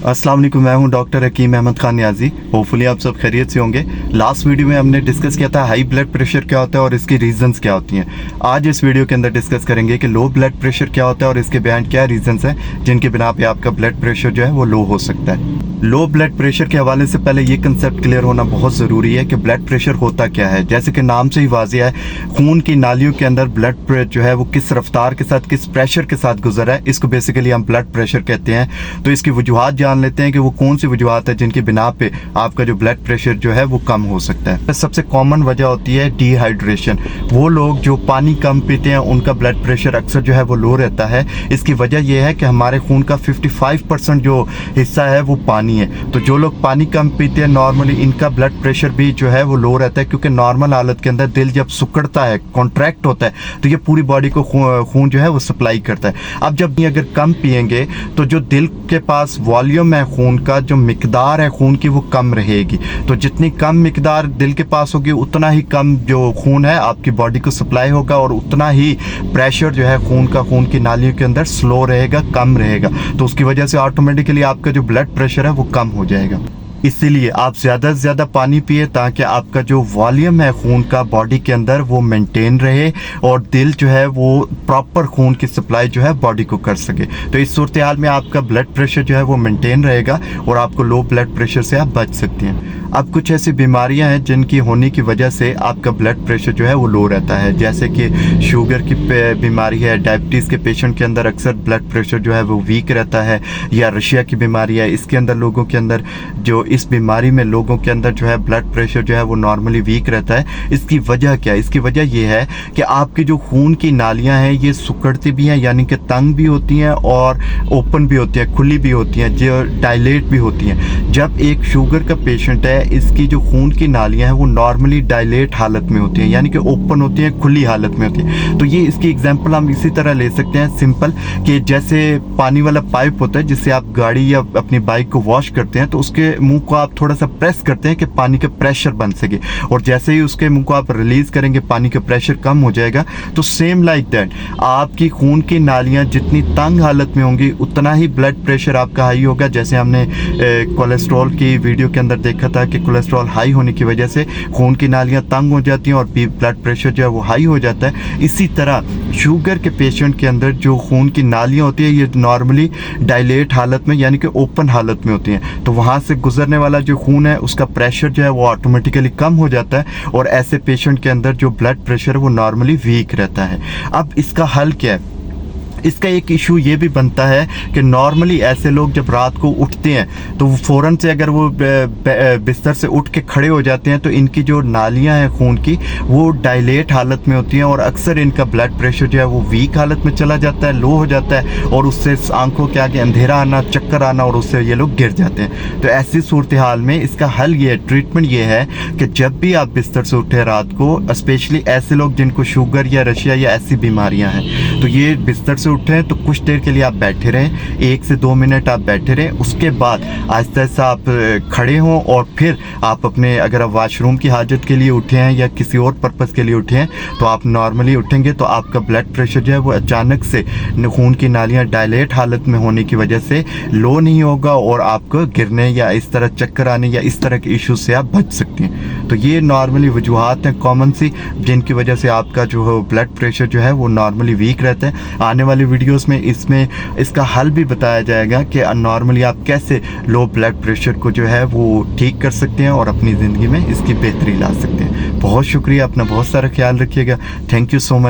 अस्सलाम वालेकुम, मैं हूं डॉक्टर हकीम अहमद खान नियाजी। होपफुली आप सब खैरियत से होंगे। लास्ट वीडियो में हमने डिस्कस किया था हाई ब्लड प्रेशर क्या होता है और इसकी रीजंस क्या होती हैं। आज इस वीडियो के अंदर डिस्कस करेंगे कि लो ब्लड प्रेशर क्या होता है और इसके बिहाइंड क्या रीजंस हैं जिनके बिना पे आपका ब्लड प्रेशर जो है वो लो हो सकता है। लो ब्लड प्रेशर के हवाले से पहले ये कंसेप्ट क्लियर होना बहुत ज़रूरी है कि ब्लड प्रेशर होता क्या है। जैसे कि नाम से ही वाज़ेह है, खून की नालियों के अंदर ब्लड जो है वो किस रफ्तार के साथ, किस प्रेशर के साथ गुजर रहा है, इसको बेसिकली हम ब्लड प्रेशर कहते हैं। तो इसकी वजूहात जान लेते हैं कि वो कौन सी वजूहात है जिनकी बिना पे आपका जो ब्लड प्रेशर जो है वो कम हो सकता है। सबसे कॉमन वजह होती है डिहाइड्रेशन। वो लोग जो पानी कम पीते हैं उनका ब्लड प्रेशर अक्सर जो है वो लो रहता है। इसकी वजह यह है कि हमारे खून का 55% जो हिस्सा है वो पानी है। तो जो लोग पानी कम पीते हैं नॉर्मली, इनका ब्लड प्रेशर भी जो है वो लो रहता है, क्योंकि नॉर्मल हालत के अंदर दिल जब सिकुड़ता है, कॉन्ट्रैक्ट होता है, तो ये पूरी बॉडी को खून जो है वो सप्लाई करता है। अब जब ये अगर कम पिएंगे तो जो दिल के पास वॉल्यूम है खून का, जो मिकदार है खून की, वो कम रहेगी। तो जितनी कम मिकदार दिल के पास होगी उतना ही कम जो खून है आपकी बॉडी को सप्लाई होगा और उतना ही प्रेशर जो है खून की नालियों के अंदर स्लो रहेगा, कम रहेगा। तो उसकी वजह से ऑटोमेटिकली आपका जो ब्लड प्रेशर है वो कम हो जाएगा। इसीलिए आप ज़्यादा से ज़्यादा पानी पिए ताकि आपका जो वॉल्यूम है खून का बॉडी के अंदर वो मेंटेन रहे और दिल जो है वो प्रॉपर खून की सप्लाई जो है बॉडी को कर सके। तो इस सूरत हाल में आपका ब्लड प्रेशर जो है वो मेंटेन रहेगा और आपको लो ब्लड प्रेशर से आप बच सकते हैं। अब कुछ ऐसी बीमारियां हैं जिनकी होने की वजह से आपका ब्लड प्रेशर जो है वो लो रहता है, जैसे कि शुगर की बीमारी है। डायबिटीज़ के पेशेंट के अंदर अक्सर ब्लड प्रेशर जो है वो वीक रहता है। या रशिया की बीमारी है, इसके अंदर लोगों के अंदर जो इस बीमारी में लोगों के अंदर जो है ब्लड प्रेशर जो है वो नॉर्मली वीक रहता है। इसकी वजह क्या है? इसकी वजह ये है कि आपकी जो खून की नालियाँ हैं ये सिकुड़ती भी हैं, यानी कि तंग भी होती हैं और ओपन भी होती हैं, खुली भी होती हैं, जो डायलेट भी होती हैं। जब एक शुगर का पेशेंट है, इसकी जो खून की नालियाँ हैं वो नॉर्मली डायलेट हालत में होती हैं, यानी कि ओपन होती हैं, खुली हालत में होती हैं। तो ये इसकी एग्जांपल हम इसी तरह ले सकते हैं सिंपल, कि जैसे पानी वाला पाइप होता है जिससे आप गाड़ी या अपनी बाइक को वॉश करते हैं, तो उसके मुंह को आप थोड़ा सा प्रेस करते हैं कि पानी का प्रेशर बन सके, और जैसे ही उसके मुंह को आप रिलीज करेंगे पानी का प्रेशर कम हो जाएगा। तो सेम लाइक दैट आपकी खून की नालियाँ जितनी तंग हालत में होंगी उतना ही ब्लड प्रेशर आपका हाई होगा। जैसे हमने कोलेस्ट्रॉल की वीडियो के अंदर देखा था कि कोलेस्ट्रॉल हाई होने की वजह से खून की नालियाँ तंग हो जाती हैं और ब्लड प्रेशर जो है वो हाई हो जाता है। इसी तरह शुगर के पेशेंट के अंदर जो खून की नालियाँ होती है ये नॉर्मली डायलेट हालत में, यानी कि ओपन हालत में होती हैं। तो वहाँ से गुजरने वाला जो खून है उसका प्रेशर जो है वो ऑटोमेटिकली कम हो जाता है और ऐसे पेशेंट के अंदर जो ब्लड प्रेशर है वो नॉर्मली वीक रहता है। अब इसका हल क्या है? इसका एक इशू ये भी बनता है कि नॉर्मली ऐसे लोग जब रात को उठते हैं तो फ़ौरन से अगर वो बिस्तर से उठ के खड़े हो जाते हैं तो इनकी जो नालियां हैं खून की वो डायलेट हालत में होती हैं और अक्सर इनका ब्लड प्रेशर जो है वो वीक हालत में चला जाता है, लो हो जाता है और उससे आंखों के आगे अंधेरा आना, चक्कर आना और उससे ये लोग गिर जाते हैं। तो ऐसी सूरत हाल में इसका हल ये है, ट्रीटमेंट ये है कि जब भी आप बिस्तर से उठे रात को, स्पेशली ऐसे लोग जिनको शुगर या रशिया या ऐसी बीमारियाँ हैं, तो ये बिस्तर से उठें तो कुछ देर के लिए आप बैठे रहें, 1 से 2 मिनट आप बैठे रहें। उसके बाद आहिस्ता आहिस्ता आप खड़े हों और फिर आप अपने, अगर आप वाशरूम की हाजत के लिए उठे हैं या किसी और पर्पज़ के लिए उठे हैं तो आप नॉर्मली उठेंगे तो आपका ब्लड प्रेशर जो है वो अचानक से खून की नालियाँ डायलेट हालत में होने की वजह से लो नहीं होगा और आपको गिरने या इस तरह चक्कर आने या इस तरह के इशू से आप बच सकते हैं। तो ये नॉर्मली वजूहात हैं कॉमन सी जिनकी वजह से आपका जो ब्लड प्रेशर जो है वो नॉर्मली वीक रहता है। आने वाली वीडियोस में इसका हल भी बताया जाएगा कि नॉर्मली आप कैसे लो ब्लड प्रेशर को जो है वो ठीक कर सकते हैं और अपनी ज़िंदगी में इसकी बेहतरी ला सकते हैं। बहुत शुक्रिया, अपना बहुत सारा ख्याल रखिएगा। Thank you so much.